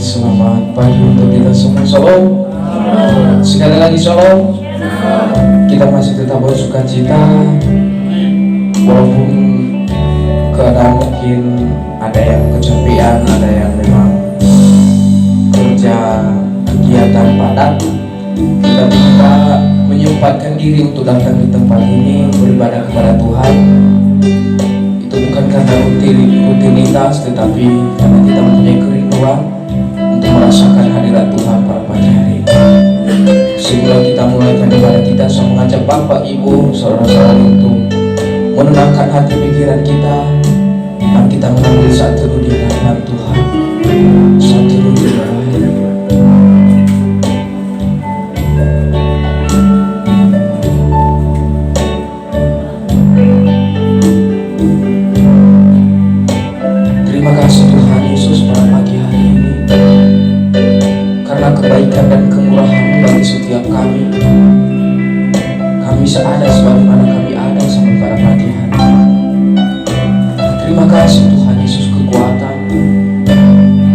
Selamat pagi untuk kita semua. Shalom. Sekali lagi shalom. Kita masih tetap bersuka cita walaupun keadaan mungkin ada yang kecapean, ada yang memang kerja kegiatan padat. Kita minta menyempatkan diri untuk datang di tempat ini beribadah kepada Tuhan. Itu bukan karena rutinitas, tetapi karena kita mempunyai kerinduan untuk merasakan hadirat Tuhan pada pagi hari ini. Sebelum kita mulai ibadah kita, saya mengajak Bapak, Ibu, saudara-saudari untuk menenangkan hati pikiran kita. Dan kita mengambil saat teduh di hadapan Tuhan. Saat teduh di hadapan kebaikan dan kemurahan bagi setiap kami. Kami bisa ada sebagaimana kami ada sampai pada pagi hari. Terima kasih Tuhan Yesus kekuatan.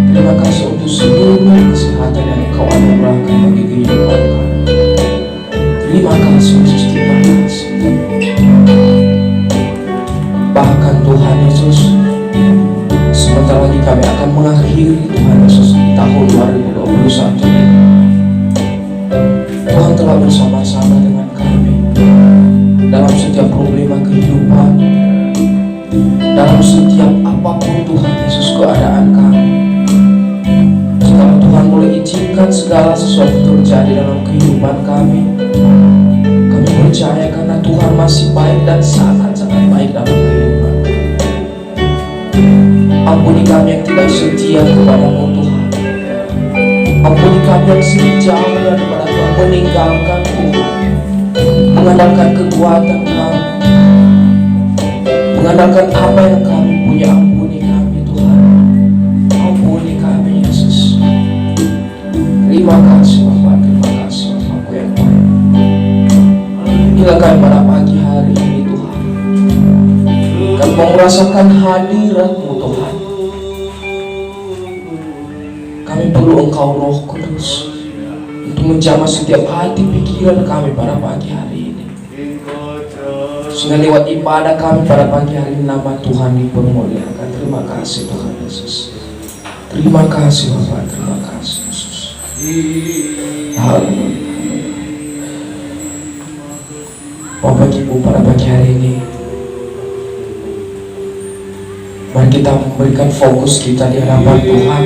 Terima kasih untuk seluruh kesehatan yang Engkau anugerahkan bagi kehidupan kami. Terima kasih Yesus, terima kasih. Bahkan Tuhan Yesus, sebentar lagi kami akan mengakhiri Tuhan Yesus di tahun 2021 ini. Tuhan telah bersama-sama dengan kami dalam setiap problema kehidupan, dalam setiap apapun Tuhan Yesus keadaan kami. Jika Tuhan boleh izinkan segala sesuatu terjadi dalam kehidupan kami, kami percaya karena Tuhan masih baik dan sangat-sangat baik dalam kehidupan. Ampuni kami yang tidak setia kepada-Mu Tuhan. Ampuni kami yang sering jauh daripada Tuhan, meninggalkan Tuhan, mengandalkan kekuatan kami, mengandalkan apa yang kami punya. Ampuni kami Tuhan, ampuni kami Yesus. Terima kasih Bapa, terima kasih Bapa yang baik. Bila kami pada pagi hari ini Tuhan, kami mau merasakan hadirat-Mu Tuhan. Kami perlu Engkau Roh Kudus untuk menjamah setiap hati pikiran kami pada pagi hari ini. Sehingga lewat ibadah kami pada pagi hari ini nama Tuhan dipermuliakan. Terima kasih Tuhan Yesus. Terima kasih Bapak, terima kasih Yesus. Haleluya. Bapak Ibu pada pagi hari ini, mari kita memberikan fokus kita di hadapan Tuhan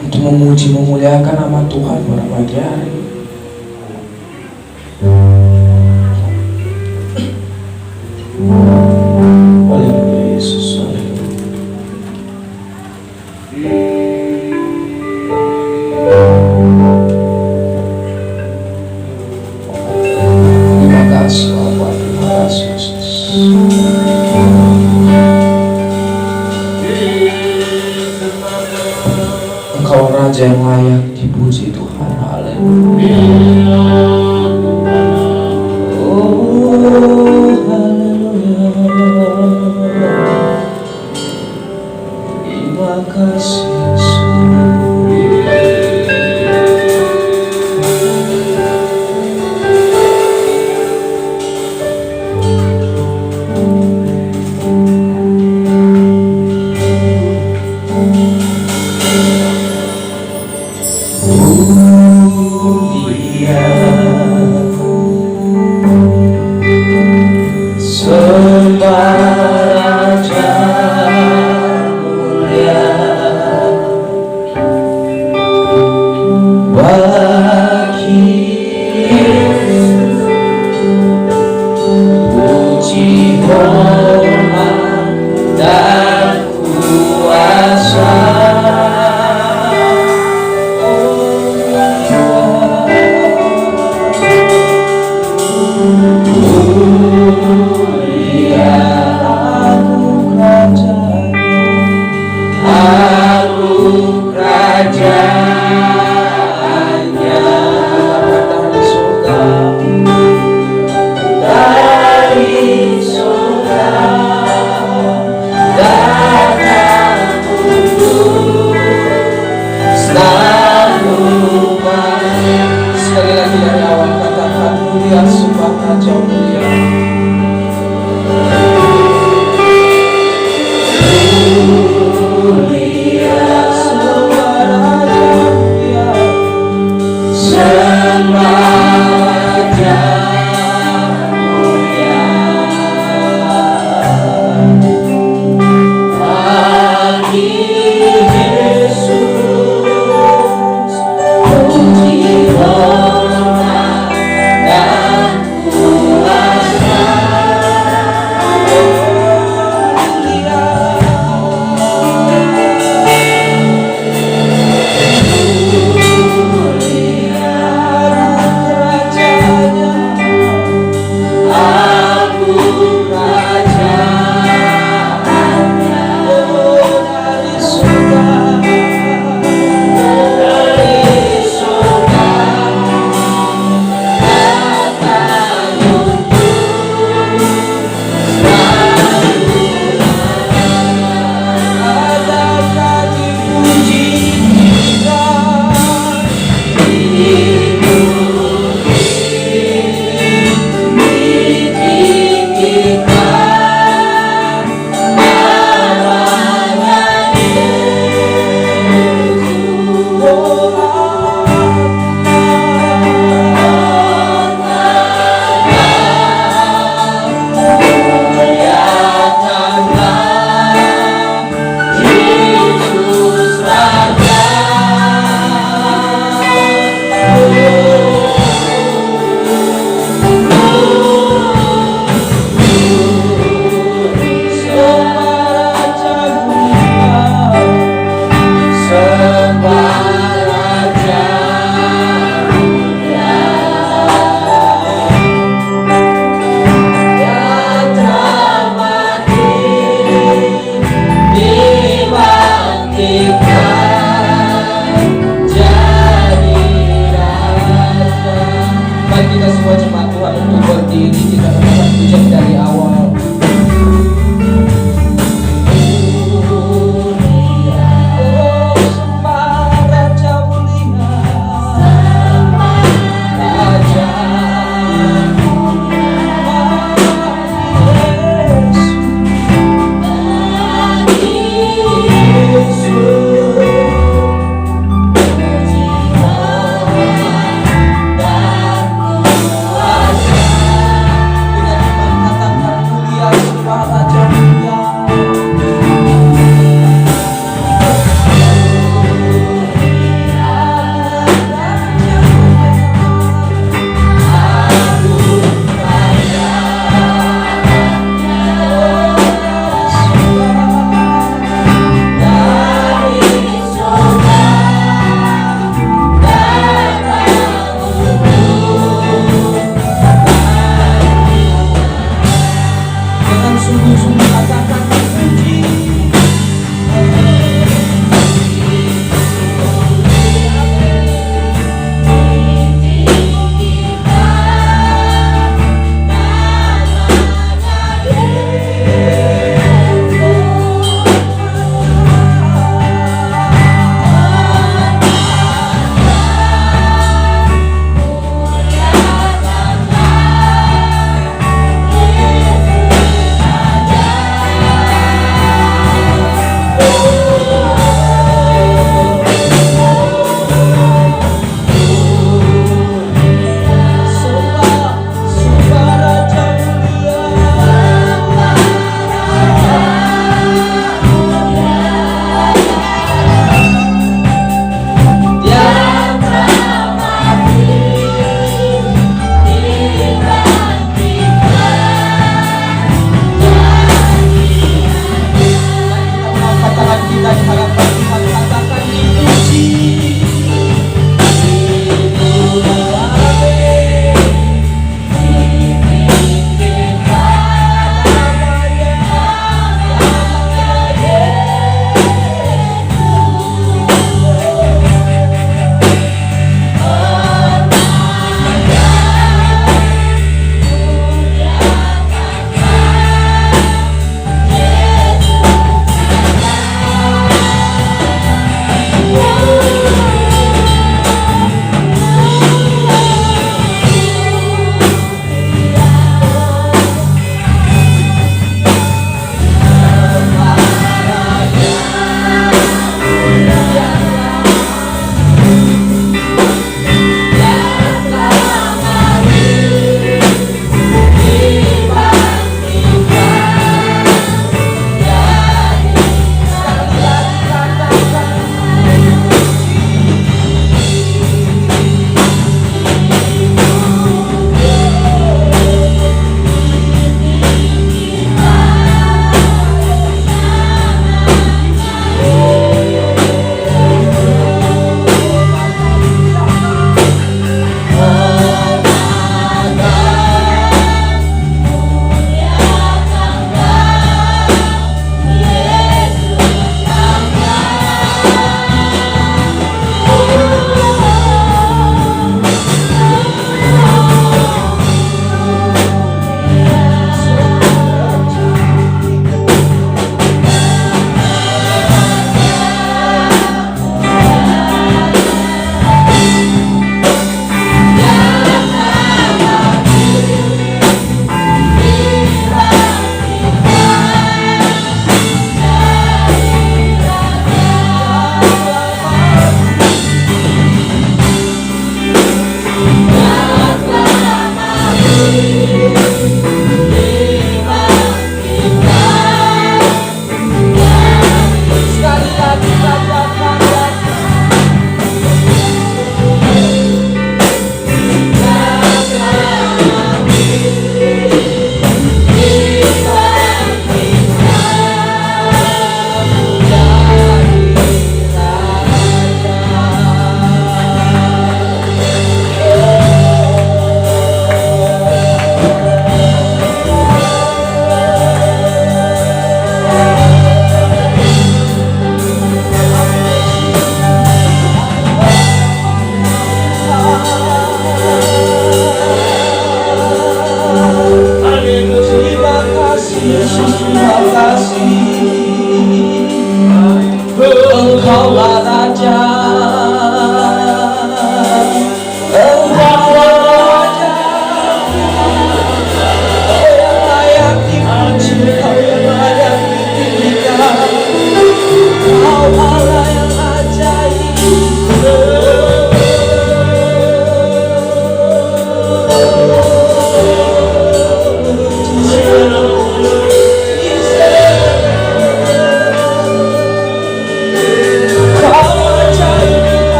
untuk memuji memuliakan nama Tuhan pada pagi hari ini. Haleluya Yesus, haleluya. Terima kasih Bapak, terima kasih Yesus. Engkau Raja yang layak dipuji Tuhan. Haleluya. Oh, haleluya. Terima kasih Yesus. jemaat Tuhan untuk berdiri, kita katakan pujian dari awal.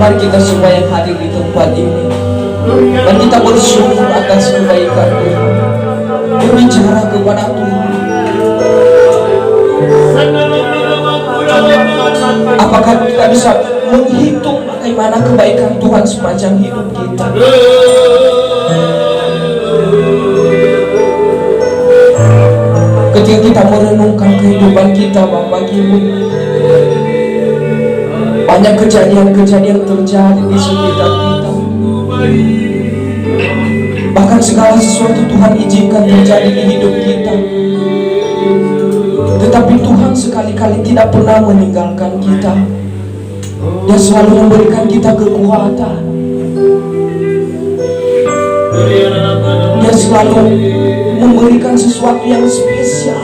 Mari kita semua yang hadir di tempat ini, mari kita bersyukur atas kebaikan Tuhan. Berbicara kepada Tuhan. Apakah kita bisa menghitung bagaimana kebaikan Tuhan sepanjang hidup kita? Ketika kita merenungkan kehidupan kita Bapak Ibu, banyak kejadian-kejadian terjadi di sekitar kita. Bahkan segala sesuatu Tuhan izinkan terjadi di hidup kita. Tetapi Tuhan sekali-kali tidak pernah meninggalkan kita. Dia selalu memberikan kita kekuatan. Dia selalu memberikan sesuatu yang spesial.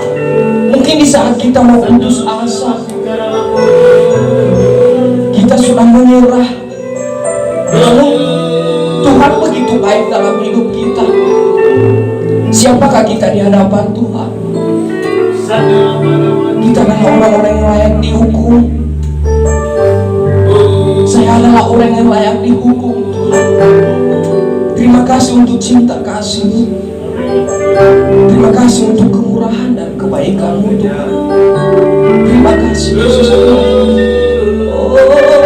Mungkin di saat kita mau putus asa, kita sudah menyerah, namun Tuhan begitu baik dalam hidup kita. Siapakah kita di hadapan Tuhan? Kita adalah orang-orang yang layak dihukum. Saya adalah orang yang layak dihukum, Tuhan. Terima kasih untuk cinta kasih-Mu. Terima kasih untuk kemurahan dan kebaikan-Mu, Tuhan. Terima kasih Yesus. Oh, haleluya.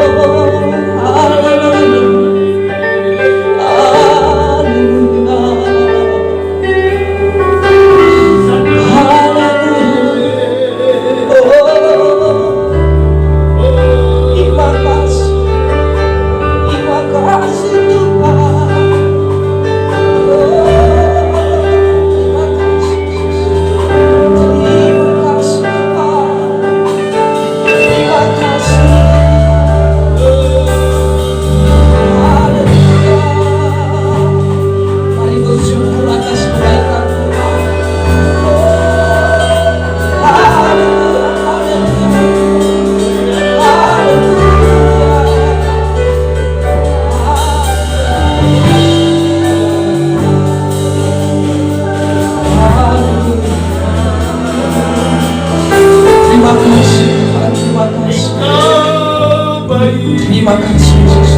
Terima kasih Yesus.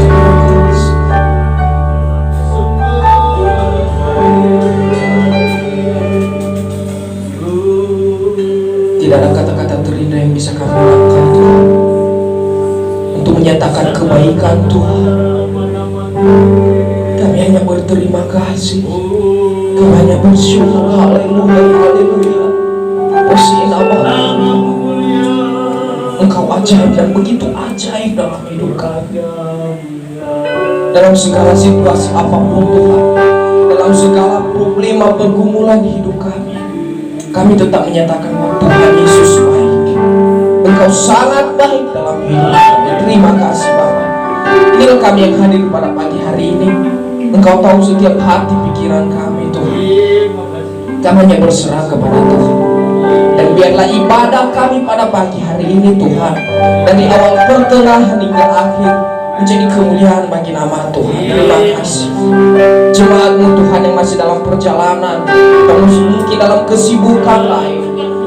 Tidak ada kata-kata terindah yang bisa kami ucapkan Tuhan untuk menyatakan kebaikan Tuhan. Kami hanya berterima kasih. Kami hanya bersyukur. Haleluya, haleluya. Engkau ajaib dan begitu ajaib dalam hidup kami. Dalam segala situasi apapun Tuhan, dalam segala problema pergumulan hidup kami tetap menyatakan bahwa Tuhan Yesus baik. Engkau sangat baik dalam hidup kami. Terima kasih Bapa. Inilah kami yang hadir pada pagi hari ini. Engkau tahu setiap hati pikiran kami Tuhan. Kami hanya berserah kepada Tuhan. Dan biarlah ibadah kami pada pagi hari ini Tuhan, dari awal pertengahan hingga akhir, menjadi kemuliaan bagi nama Tuhan. Terima kasih. Jemaat-Mu Tuhan yang masih dalam perjalanan, yang mungkin dalam kesibukan lain,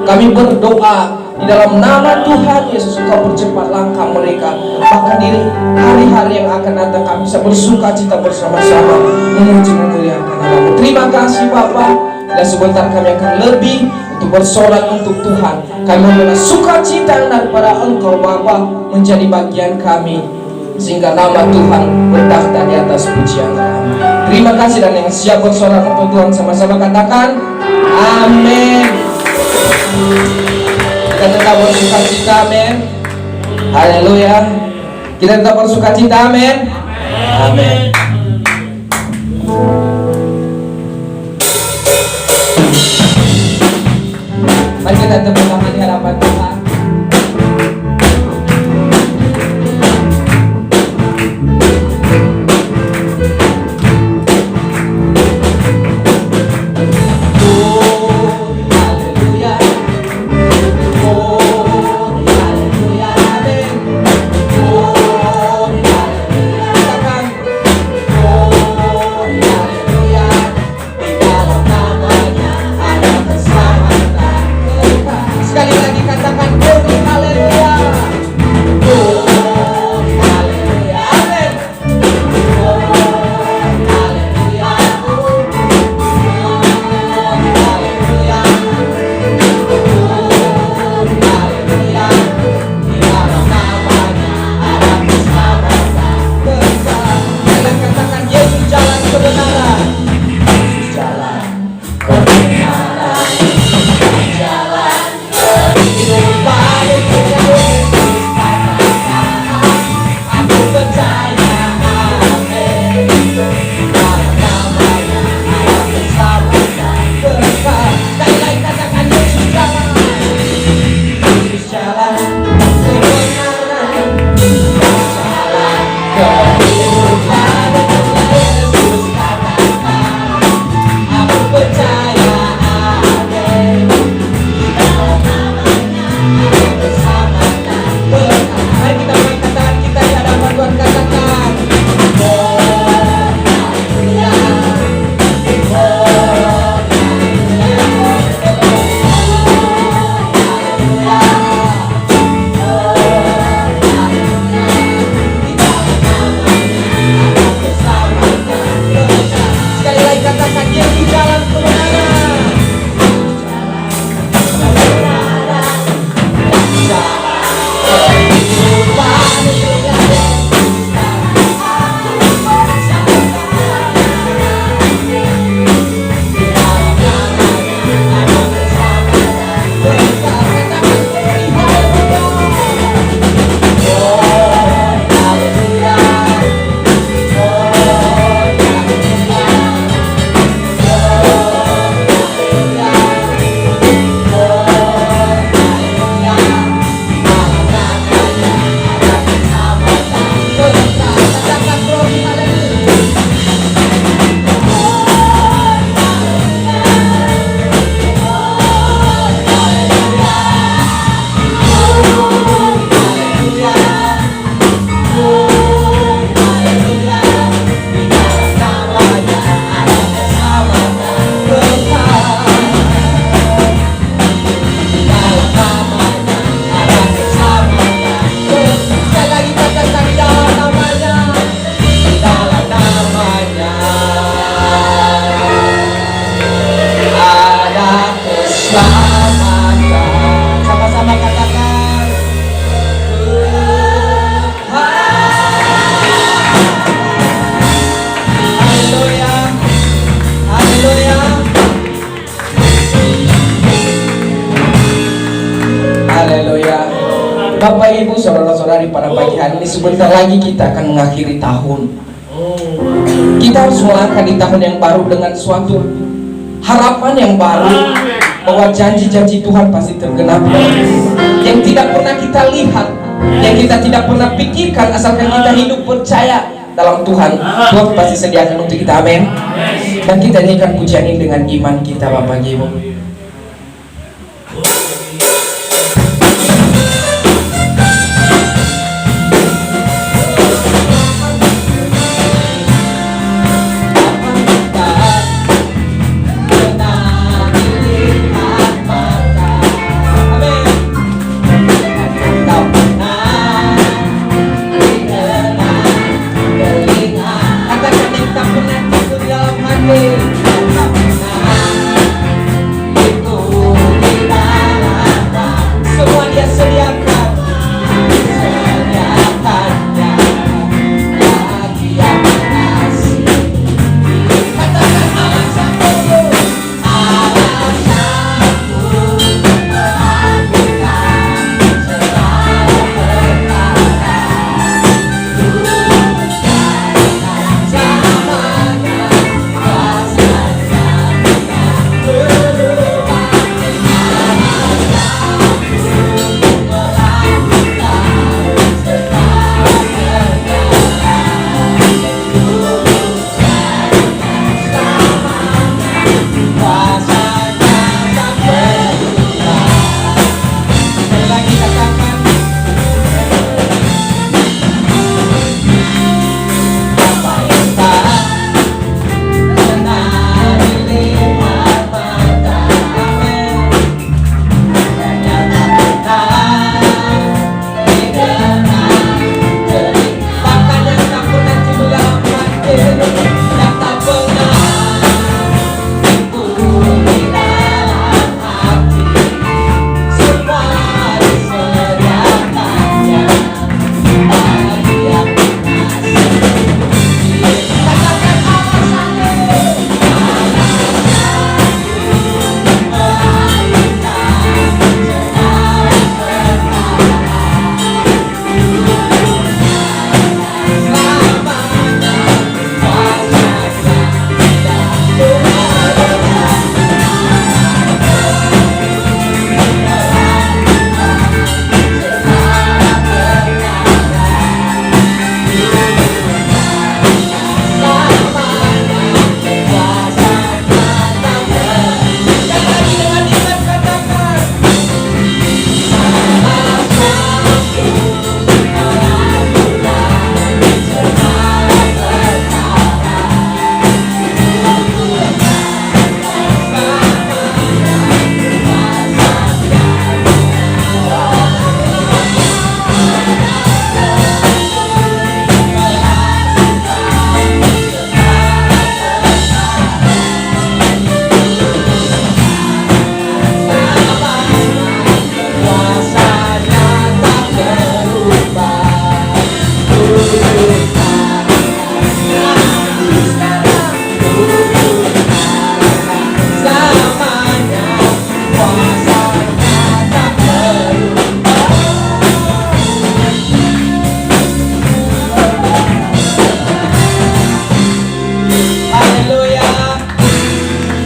kami berdoa di dalam nama Tuhan Yesus, Engkau percepat langkah mereka. Bahkan di hari-hari yang akan datang kami bisa bersuka cita bersama-sama memuji memuliakan nama-Mu. Terima kasih Bapa. Dan sebentar kami akan lebih untuk bersorak untuk Tuhan. Kami memohon sukacita daripada Engkau Bapa menjadi bagian kami, sehingga nama Tuhan bertakhta di atas pujian kami. Terima kasih, dan yang siap bersorak untuk Tuhan sama-sama katakan amin. Kita tetap bersukacita, amin. Haleluya. Kita tetap bersukacita, amin. Amin. Mari kita tepuk tangan di hadapan Tuhan. Sekali lagi katakan Selamatkan, sama-sama katakan haleluya, haleluya, haleluya. Bapak Ibu saudara-saudari, pada pagi hari ini sebentar lagi kita akan mengakhiri tahun. Kita harus melangkah di tahun yang baru dengan suatu harapan yang baru, bahwa janji-janji Tuhan pasti tergenapi. Yang tidak pernah kita lihat, yang kita tidak pernah pikirkan, asalkan kita hidup percaya dalam Tuhan, Tuhan pasti sediakan untuk kita. Amin. Dan kita nyanyikan pujian ini dengan iman kita, Bapak Ibu.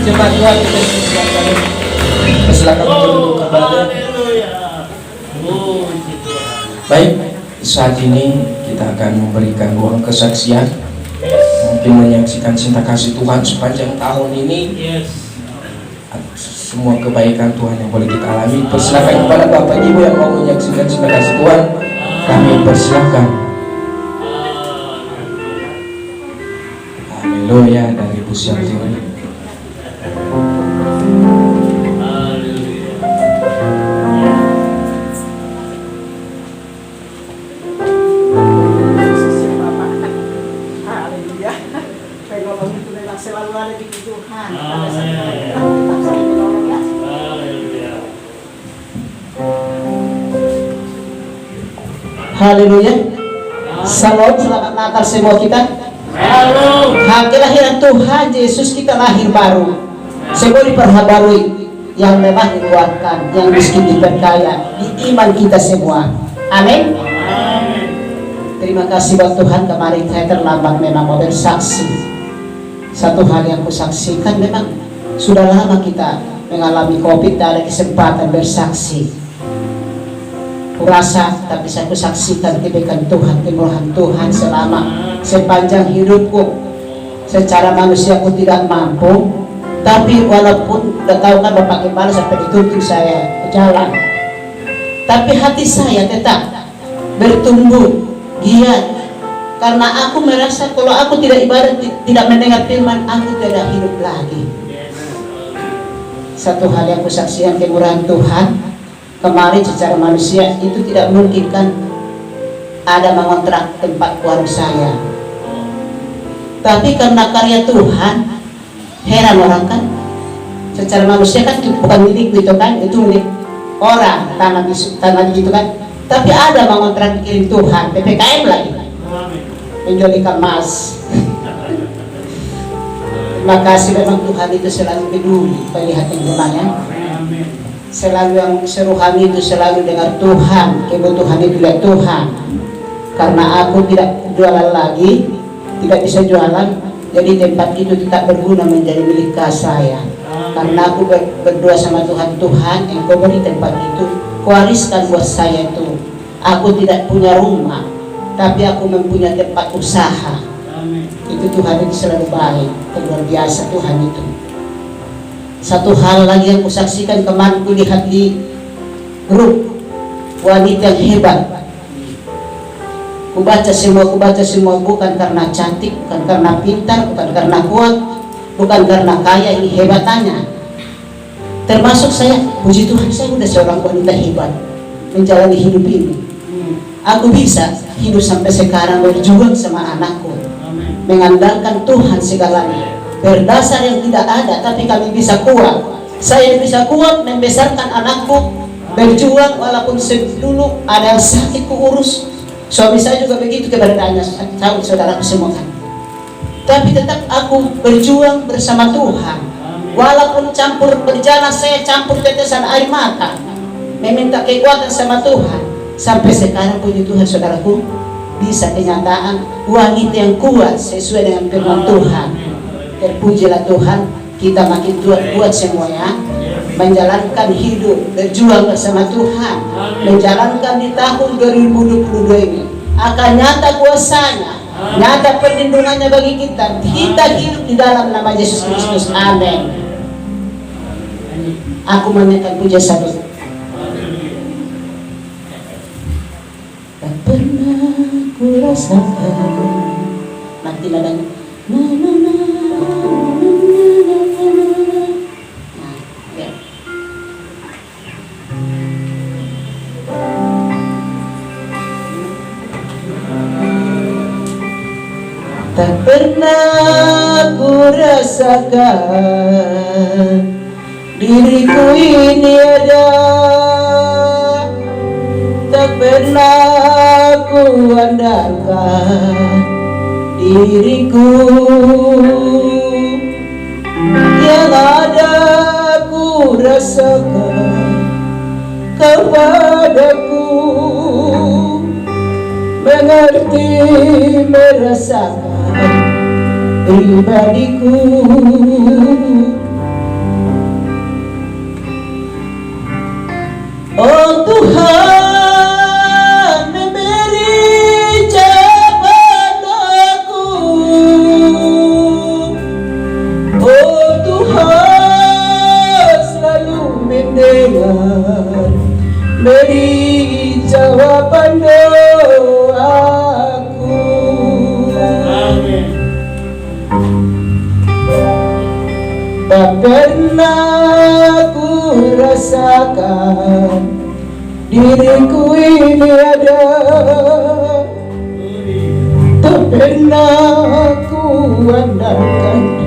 Jemaat Tuhan kita silakan. Silakan duduk kembali. Baik, saat ini kita akan memberikan ruang kesaksian. Mungkin menyaksikan cinta kasih Tuhan sepanjang tahun ini. Semua kebaikan Tuhan yang boleh kita alami. Persilakan kepada Bapak Ibu yang mau menyaksikan cinta kasih Tuhan. Kami persilakan. Haleluya dari Ibu Syamturi. Selalu ada di Tuhan. Pada saat kita tetap saling menolong ya. Haleluya. Salam, selamat Natal semua kita. Kelahiran Tuhan Yesus kita lahir baru. Semua diperhabarui, yang lemah dikuatkan, yang miskin diperkaya, di iman kita semua. Amin. Terima kasih buat Tuhan, kemarin saya terlambat memang mau bersaksi. Satu hal yang kusaksikan, memang sudah lama kita mengalami COVID, tak ada kesempatan bersaksi. Kurasa, tapi saya kusaksikan kebaikan Tuhan, kemurahan Tuhan selama sepanjang hidupku. Secara manusia aku tidak mampu, tapi walaupun udah tahu kan Bapak Gembala sampai dituntut saya berjalan, tapi hati saya tetap bertumbuh giat, karena aku merasa kalau aku tidak ibadah, tidak mendengar firman, aku tidak hidup lagi. Satu hal yang kusaksikan kemurahan Tuhan, kemarin secara manusia itu tidak mungkin kan ada mengontrak tempat warung saya, tapi karena karya Tuhan, heran orang kan, secara manusia kan bukan milik gitu kan, itu milik orang, tanah gitu kan, tapi ada mengontrak kirim Tuhan, PPKM lagi, menjual ikan mas. Terima kasih, memang Tuhan itu selalu peduli melihat yang lemahnya. Selalu yang seruhani itu selalu dengar Tuhan, kebutuhan itu lihat Tuhan. Karena aku tidak jualan lagi, tidak bisa jualan, jadi tempat itu tetap berguna menjadi milik saya. Karena aku berdoa sama Tuhan, Tuhan Engkau beri tempat itu, kuwariskan buat saya itu. Aku tidak punya rumah, tapi aku mempunyai tempat usaha. Itu Tuhan itu selalu baik, luar biasa Tuhan itu. Satu hal lagi yang kusaksikan kemarin, kulihat di grup wanita yang hebat. Kubaca semua, bukan karena cantik, bukan karena pintar, bukan karena kuat, bukan karena kaya, ini hebatannya. Termasuk saya, puji Tuhan, saya sudah seorang wanita hebat menjalani hidup ini. Aku bisa hidup sampai sekarang berjuang sama anakku, mengandalkan Tuhan segalanya. Berdasar yang tidak ada, tapi kami bisa kuat. Saya bisa kuat membesarkan anakku, berjuang walaupun dulu ada yang sakit kuurus. Suami saya juga begitu keberadaannya, tahu saudaraku semua kan. Tapi tetap aku berjuang bersama Tuhan. Walaupun campur berjalan, saya campur tetesan air mata, meminta kekuatan sama Tuhan. Sampai sekarang puji Tuhan saudaraku, bisa kenyataan wanita yang kuat sesuai dengan firman Tuhan. Terpujilah Tuhan, kita makin kuat semuanya, menjalankan hidup, berjuang bersama Tuhan, menjalankan di tahun 2022 ini. Akan nyata kuasanya, nyata perlindungannya bagi kita. Kita hidup di dalam nama Yesus Kristus. Amin. Aku menaikkan puja satu. Tak pernah ku rasakan, mati ladang. Tak pernah ku rasakan diriku ini ada, tak pernah ku andalkan diriku, yang ada ku rasakan kepadaku, mengerti merasakan pribadiku. Oh Tuhan, memberi padaku. Oh Tuhan, selalu mendengar, beri jawaban doaku. Amin. Tak pernah ku rasakan diriku ini ada, tak pernah ku andalkan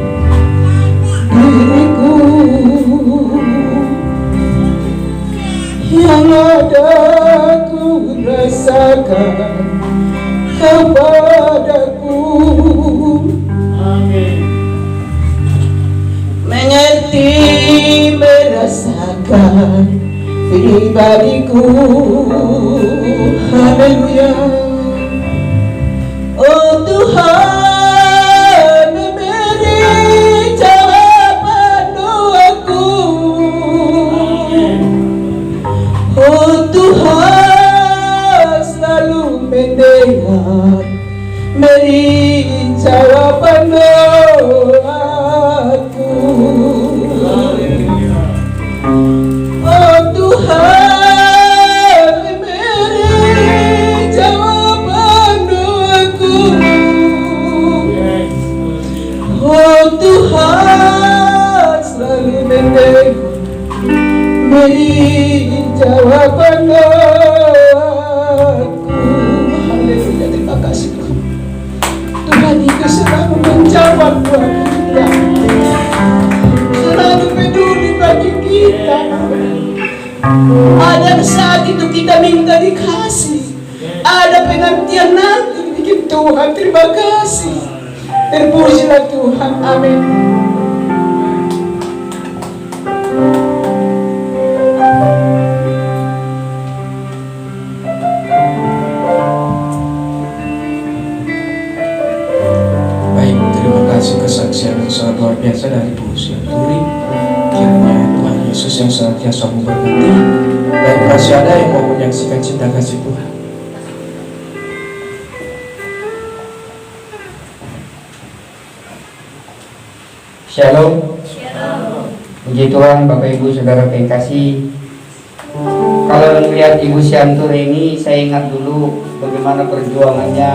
diriku, yang ada ku rasakan kepadaku. Mengerti, merasakan pribadiku. Haleluya. Oh Tuhan, memberi jawaban doaku. Oh Tuhan, selalu mendengar, beri jawaban doaku. Oh Tuhan, beri jawaban doaku. Oh Tuhan, selalu mendengar, beri jawaban doaku. Haleluya, terima kasih Tuhan. Tuhan itu selalu menjawab doa kita, selalu peduli bagi kita. Ada saat itu kita minta dikasih, ada penantian nanti bikin Tuhan. Terima kasih, terpujilah Tuhan. Amin. Baik, terima kasih kesaksian yang sangat luar biasa dari Bu Sianturi. Kiranya Tuhan Yesus yang senantiasa memberkati. Baik, masih ada yang mau menyaksikan cinta kasih Tuhan? Shalom. Puji Tuhan, Bapak Ibu Saudara yang kasih. Kalau melihat Ibu Siantur ini, saya ingat dulu bagaimana perjuangannya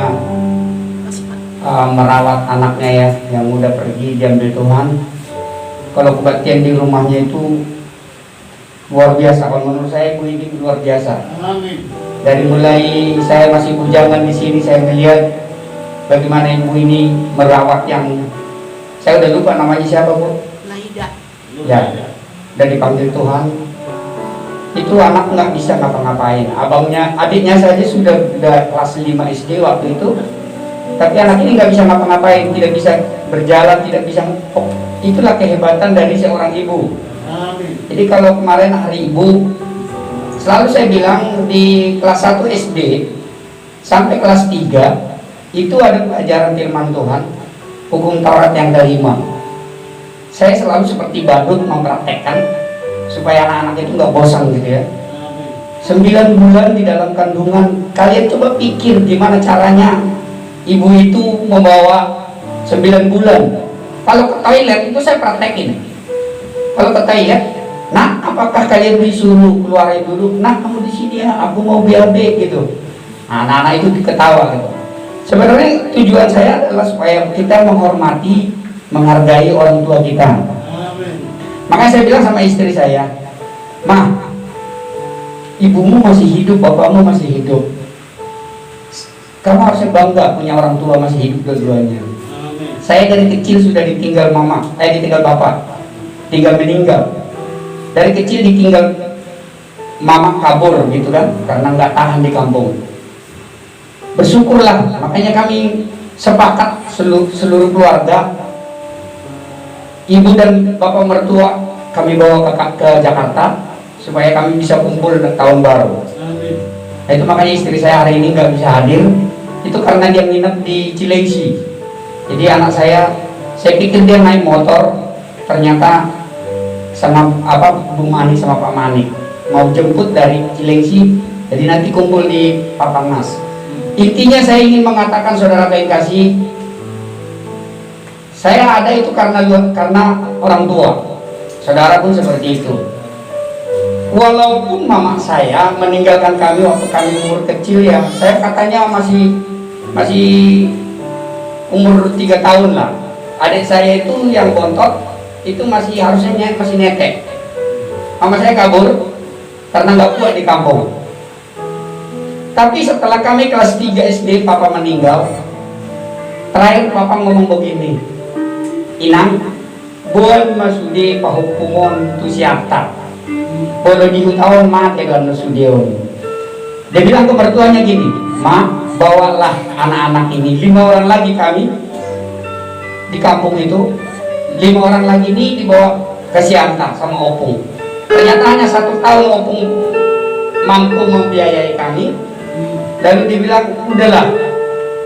merawat anaknya ya, yang udah pergi diambil Tuhan. Kalau kebaktian di rumahnya itu luar biasa. Kalau menurut saya Ibu ini luar biasa. Dari mulai saya masih bujangan di sini, saya melihat bagaimana Ibu ini merawat yang saya udah lupa namanya siapa Bu? Laida. Ya, dan dipanggil Tuhan. Itu anak nggak bisa ngapa-ngapain. Adiknya saja sudah kelas 5 SD waktu itu. Tapi anak ini nggak bisa ngapa-ngapain, tidak bisa berjalan, tidak bisa. Itulah kehebatan dari seorang ibu. Jadi kalau kemarin hari ibu, selalu saya bilang di kelas 1 SD sampai kelas 3 itu ada pelajaran firman Tuhan, hukum Taurat yang kelima. Saya selalu seperti badut mempraktekkan supaya anak-anak itu nggak bosan gitu ya. 9 bulan di dalam kandungan, kalian coba pikir gimana caranya ibu itu membawa 9 bulan. Kalau ke toilet itu saya praktekin. Kalau ke toilet, nah apakah kalian disuruh keluarin dulu? Nah kamu di sini ya, aku mau BAB gitu. Nah, anak-anak itu ketawa gitu. Sebenarnya tujuan saya adalah supaya kita menghormati, menghargai orang tua kita. Makanya saya bilang sama istri saya, "Ma, ibumu masih hidup, bapakmu masih hidup. Kamu harusnya bangga punya orang tua masih hidup dua-duanya." Saya dari kecil sudah ditinggal ditinggal bapak, tinggal meninggal. Dari kecil ditinggal mama, kabur gitu kan, karena nggak tahan di kampung. Bersyukurlah, makanya kami sepakat seluruh keluarga, ibu dan bapak mertua kami bawa ke Jakarta supaya kami bisa kumpul tahun baru. Nah, itu makanya istri saya hari ini nggak bisa hadir. Itu karena dia nginep di Cilengsi. Jadi anak saya pikir dia naik motor, ternyata sama Bu Mani sama Pak Mani mau jemput dari Cilengsi. Jadi nanti kumpul di Papanas. Intinya saya ingin mengatakan saudara yang kasih, saya ada itu karena orang tua. Saudara pun seperti itu. Walaupun mama saya meninggalkan kami waktu kami umur kecil ya, saya katanya masih umur 3 tahun lah. Adik saya itu yang bontot itu harusnya masih netek. Mama saya kabur karena nggak kuat di kampung. Tapi setelah kami kelas 3 SD, papa meninggal. Terakhir papa ngomong begini, "Inang, buat masude pahukumon tu siapa? Bolo di hutawan mate kan sudion." Dia bilang ke mertuanya gini, "Ma, bawalah anak-anak ini, 5 orang lagi kami di kampung itu, 5 orang lagi ini dibawa ke Siantar sama Opung. Ternyata hanya 1 tahun Opung mampu membiayai kami. Lalu dibilang, udahlah,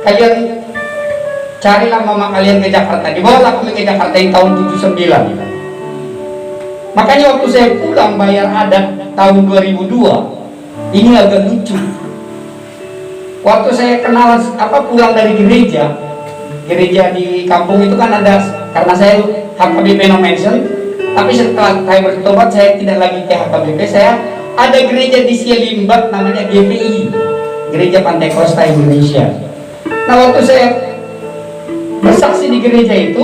kalian carilah mama kalian ke Jakarta." Dibawalah kami ke Jakarta di tahun 79. Makanya waktu saya pulang bayar adat tahun 2002, ini agak lucu. Waktu saya kenal pulang dari gereja di kampung itu kan ada, karena saya HKBP no mention, tapi setelah saya bertobat saya tidak lagi ke HKBP, saya ada gereja di Sielimbat namanya GPI, Gereja Pantai Kosta Indonesia. Nah waktu saya bersaksi di gereja itu,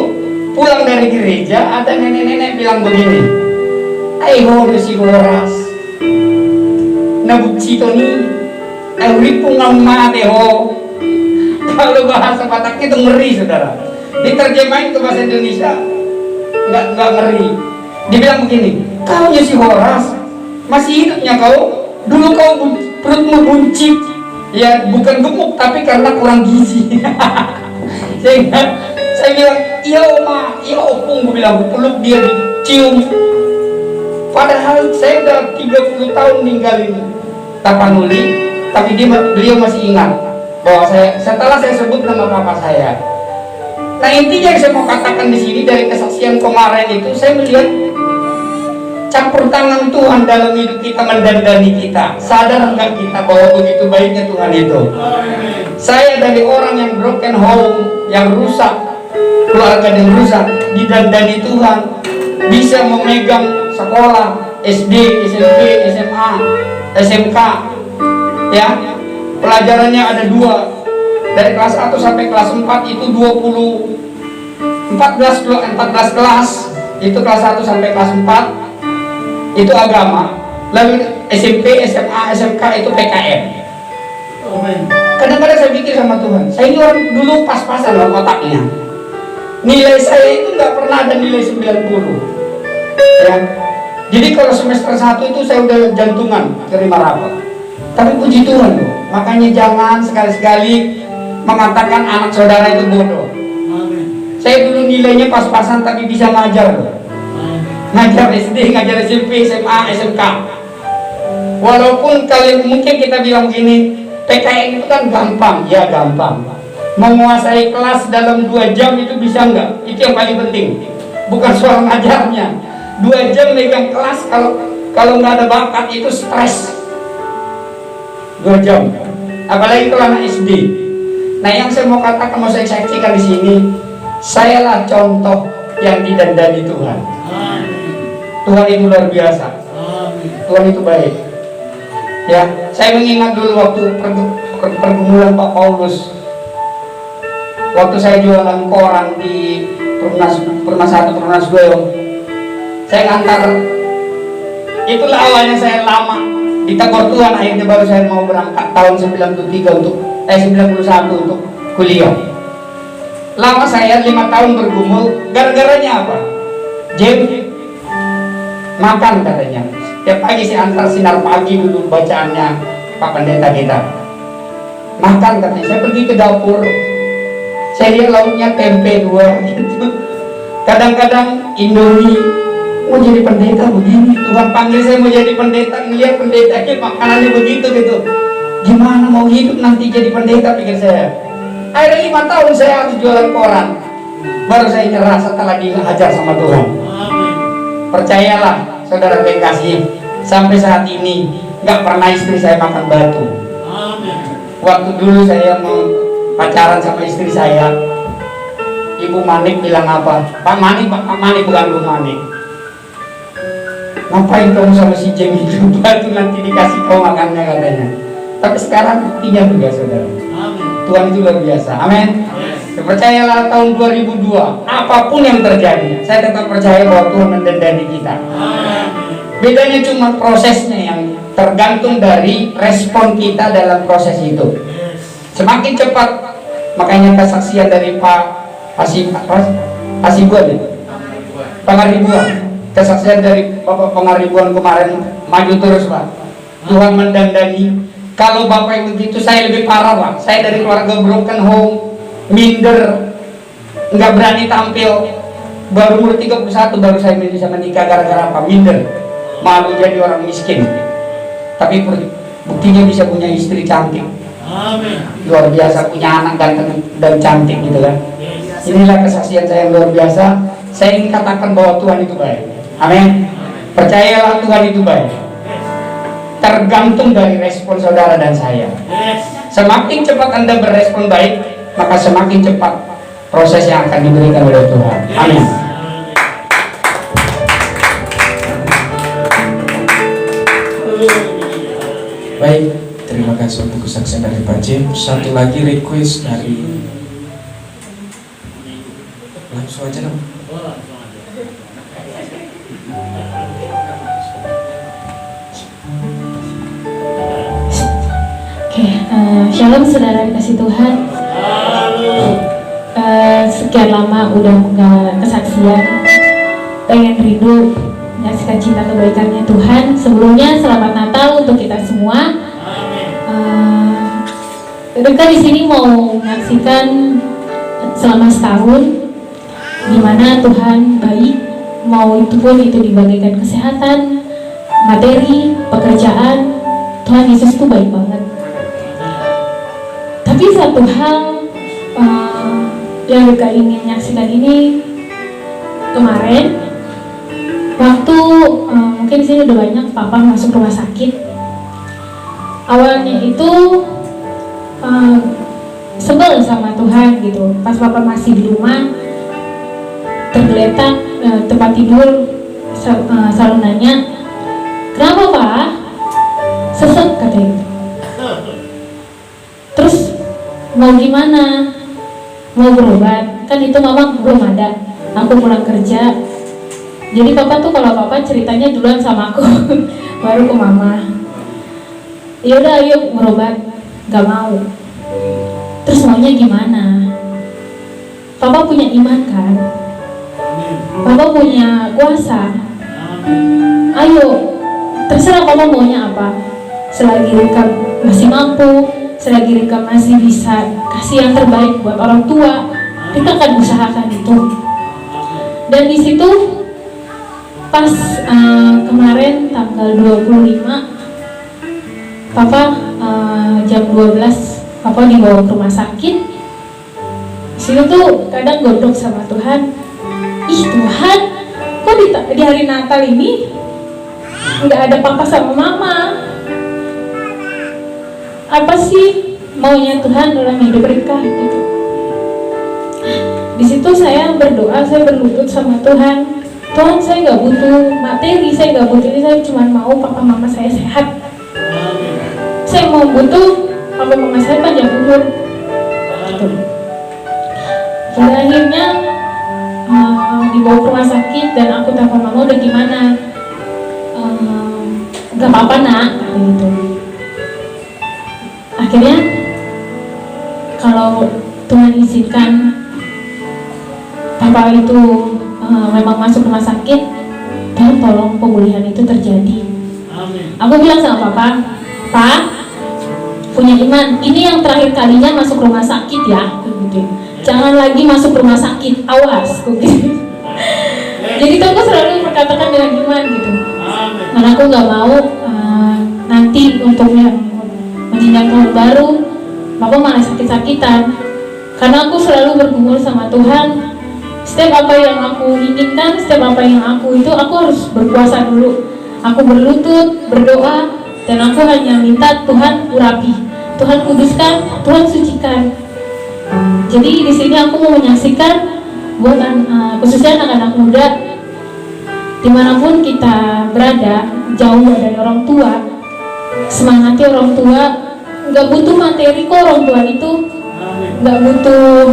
pulang dari gereja ada nenek-nenek bilang begini, "Aiho si horas nabucito ni uripung ngamate ho." Kalau bahasa Batak itu ngeri, saudara. Diterjemahin ke bahasa Indonesia nggak ngeri. Dibilang begini, "Kau si horas masih hidupnya kau, dulu kau perutmu buncit, ya bukan gemuk tapi karena kurang gizi." Sehingga saya bilang, "Iya oma, iya opung," gue bilang, peluk dia, dicium. Padahal saya udah 30 tahun ninggalin Tapanuli, tapi beliau masih ingat bahwa setelah saya sebut nama papa saya. Nah intinya yang saya mau katakan di sini dari kesaksian kemarin itu, saya melihat campur tangan Tuhan dalam hidup kita, mendandani kita. Sadar enggak kita bahwa begitu baiknya Tuhan itu? Saya dari orang yang broken home, yang rusak, keluarga yang rusak, didandani Tuhan, bisa memegang sekolah, SD, SMP, SMA, SMK, ya, pelajarannya ada 2, dari kelas 1 sampai kelas 4 itu 14 kelas, itu kelas 1 sampai kelas 4 itu agama, lalu SMP, SMA, SMK itu PKM. Kadang-kadang saya pikir sama Tuhan, saya ini orang dulu pas-pasan dalam otaknya, nilai saya itu nggak pernah ada nilai 90, ya. Jadi kalau semester 1 itu saya udah jantungan terima rapat. Tapi puji Tuhan loh, makanya jangan sekali-sekali mengatakan anak saudara itu bodoh. Saya dulu nilainya pas-pasan tapi bisa ngajar loh. Ngajar SD, ngajar SMP, SMA, SMK. Walaupun kalian mungkin kita bilang gini, PKN itu kan gampang, ya gampang. Menguasai kelas dalam 2 jam itu bisa enggak? Itu yang paling penting. Bukan soal ngajarnya. 2 jam megang kelas, kalau nggak ada bakat itu stres. 2 jam, apalagi kalau anak SD. Nah yang saya mau katakan, mau saya saksikan di sini, sayalah contoh yang didandani Tuhan. Tuhan itu luar biasa. Tuhan itu baik. Ya, saya mengingat dulu waktu pergumulan Pak Paulus. Waktu saya jualan koran di Perumnas 1, Perumnas 2, saya ngantar, itulah awalnya saya lama ditegur Tuhan, akhirnya baru saya mau berangkat tahun 91 untuk kuliah. Lama saya 5 tahun bergumul, gara-garanya apa? Jam makan katanya. Setiap pagi saya antar sinar pagi dulu bacaannya Pak Pendeta kita. Makan katanya, saya pergi ke dapur, saya lihat lauknya tempe 2 gitu. Kadang-kadang Indomie. Mau jadi pendeta begini, Tuhan panggil saya mau jadi pendeta, ngeliat pendetanya makanannya begitu gitu. Gimana mau hidup nanti jadi pendeta, pikir saya. Akhirnya 5 tahun saya harus jualan koran. Baru saya nyerah setelah dihajar sama Tuhan. Percayalah saudara kekasih, sampai saat ini nggak pernah istri saya makan batu. Waktu dulu saya mau pacaran sama istri saya, Ibu Manik bilang apa? Pak Manik bukan Bu Manik. Ngapain kamu sama si Jeng itu? Batu nanti dikasih kau makannya katanya. Tapi sekarang buktinya juga saudara. Tuhan itu luar biasa. Amin. Percayalah tahun 2002, apapun yang terjadi, saya tetap percaya bahwa Tuhan mendandani kita. Bedanya cuma prosesnya yang tergantung dari respon kita dalam proses itu. Semakin cepat, makanya kesaksian dari Pak Hasibuan, Pangaribuan. Kesaksian dari Bapak Pengaribuan kemarin maju terus Pak. Tuhan mendandani Kalau bapak yang begitu, saya lebih parah pak. Saya dari keluarga broken home, minder, nggak berani tampil. Baru umur 31 baru saya bisa menikah gara-gara apa? Minder, malu jadi orang miskin. Tapi buktinya bisa punya istri cantik. Luar biasa, punya anak ganteng dan cantik gitu kan. Inilah kesaksian saya yang luar biasa. Saya ingin katakan bahwa Tuhan itu baik. Amin. Percayalah Tuhan itu baik. Tergantung dari respon saudara dan saya. Semakin cepat Anda berespon baik, maka semakin cepat proses yang akan diberikan oleh Tuhan. Amin. Baik, terima kasih untuk kesaksian dari Pak Jim. Satu lagi request dari, langsung aja dong. Shalom saudara dikasih Tuhan. Sekian lama udah nggak kesaksian, pengen rindu menyaksikan cinta kebaikannya Tuhan. Sebelumnya selamat Natal untuk kita semua. Kita di sini mau menyaksikan selama setahun dimana Tuhan baik, mau itu pun itu dibagikan kesehatan, materi, pekerjaan. Tuhan Yesus tuh baik banget. Tapi satu hal yang Rika ingin menyaksikan ini kemarin waktu mungkin di sini udah banyak papa masuk rumah sakit. Awalnya itu sebel sama Tuhan gitu. Pas papa masih di rumah tergeletak tempat tidur, selalu nanya, kenapa pak? Sesek katanya. Terus mau gimana? Mau berobat? Kan itu mama belum ada. Aku pulang kerja. Jadi papa tuh kalau papa ceritanya duluan sama aku, baru ke mama. Ya udah ayo berobat. Gak mau. Terus maunya gimana? Papa punya iman kan? Papa punya kuasa. Ayo, terserah papa maunya apa. Selagi Rika masih mampu, selagi Rika masih bisa kasih yang terbaik buat orang tua, kita akan usahakan itu. Dan di situ pas kemarin tanggal 25 papa jam 12 papa dibawa ke rumah sakit. Di situ tuh kadang godok sama Tuhan, ih Tuhan, kok di hari Natal ini nggak ada papa sama mama? Apa sih maunya Tuhan dalam hidup Rika gitu. Di situ saya berdoa, saya berlutut sama Tuhan. Tuhan, saya nggak butuh materi, saya nggak butuh ini, saya cuma mau papa mama saya sehat. Saya mau butuh papa mama saya panjang umur. Gitu. Pada akhirnya dibawa ke rumah sakit dan aku telepon mama, udah gimana? Gak apa-apa nak, gitu. Akhirnya kalau Tuhan izinkan papa itu memang masuk rumah sakit, Tuhan tolong pemulihan itu terjadi. Amin. Aku bilang sama papa, Pak, punya iman, ini yang terakhir kalinya masuk rumah sakit ya, gitu. Jangan lagi masuk rumah sakit, awas, gitu. Jadi aku selalu berkatakan dengan iman gitu. Karena aku nggak mau nanti untuk menjenjang tahun baru papa malah sakit-sakitan. Karena aku selalu bergumul sama Tuhan. Setiap apa yang aku inginkan, setiap apa yang aku itu, aku harus berpuasa dulu. Aku berlutut, berdoa, dan aku hanya minta Tuhan urapi, Tuhan kuduskan, Tuhan sucikan. Jadi di sini aku mau menyaksikan buat khususnya anak-anak muda, dimanapun kita berada, jauh dari orang tua, semangati orang tua. Nggak butuh materi kok orang tua itu, nggak butuh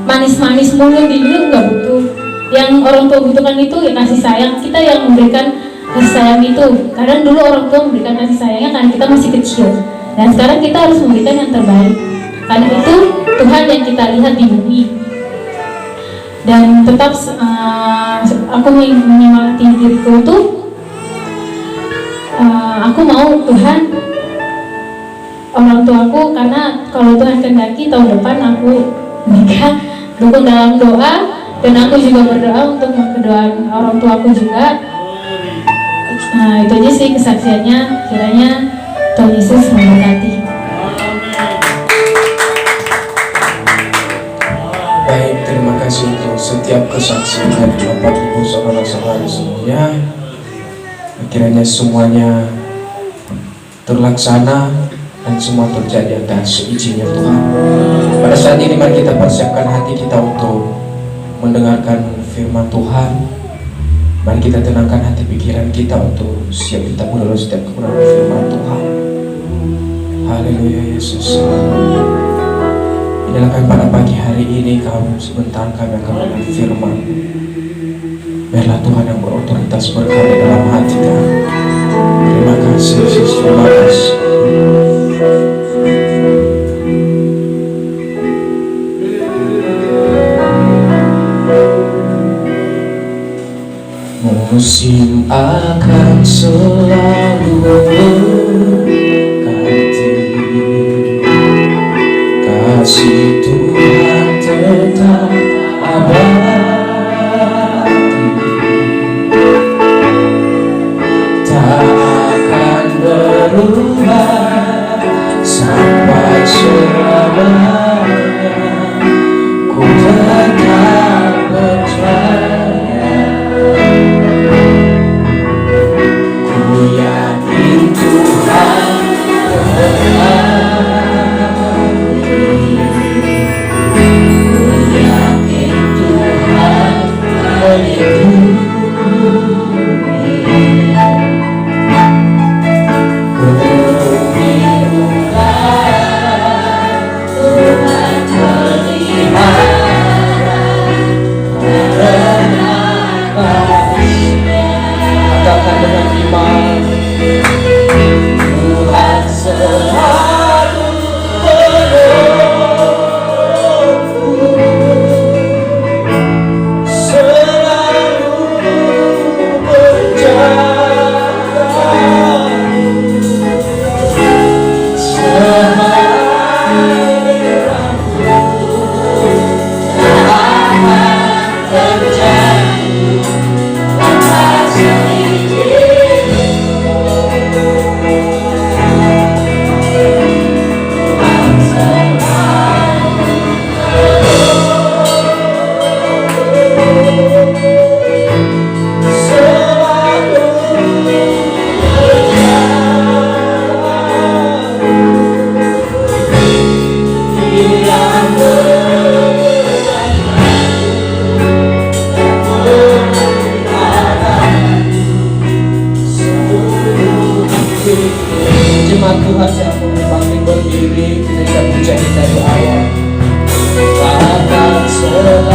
manis-manis mulu di hidup, nggak butuh. Yang orang tua butuhkan itu ya kasih sayang. Kita yang memberikan kasih sayang itu. Kadang dulu orang tua memberikan kasih sayangnya karena kita masih kecil, dan sekarang kita harus memberikan yang terbaik. Karena itu Tuhan yang kita lihat di bumi. Dan tetap aku menyemangati diriku itu, aku mau Tuhan tuaku, karena kalau Tuhan kehendaki tahun depan aku nikah, dukung dalam doa, dan aku juga berdoa untuk kedua orang tuaku juga. Nah, itu aja sih kesaksiannya. Kiranya Tuhan Yesus memberkati. Baik, terima kasih untuk setiap kesaksian dari Bapak Ibu saudara-saudara semuanya. Kiranya semuanya terlaksana dan semua terjadi atas izinnya Tuhan. Pada saat ini mari kita persiapkan hati kita untuk mendengarkan firman Tuhan. Mari kita tenangkan hati pikiran kita untuk siap kita mulai setiap kebenaran firman Tuhan. Haleluya Yesus. Inilah kami pada pagi hari ini, kamu sebentar kami akan mendengar firman. Biarlah Tuhan yang berotoritas berkarya dalam hati kami. Terima kasih Yesus, terima kasih. Musim akan selalu berganti, kasih Tuhan tetap abadi, tak akan berubah sampai selamanya. Ku tetap percaya, ku yakin Tuhan berkati, ku yakin Tuhan katakan dengan iman, Tuhan selalu menolongku, selalu menjagaku, Jemaat Tuhan yang bangkit berdiri, kita puja kita di awal. Akan selalu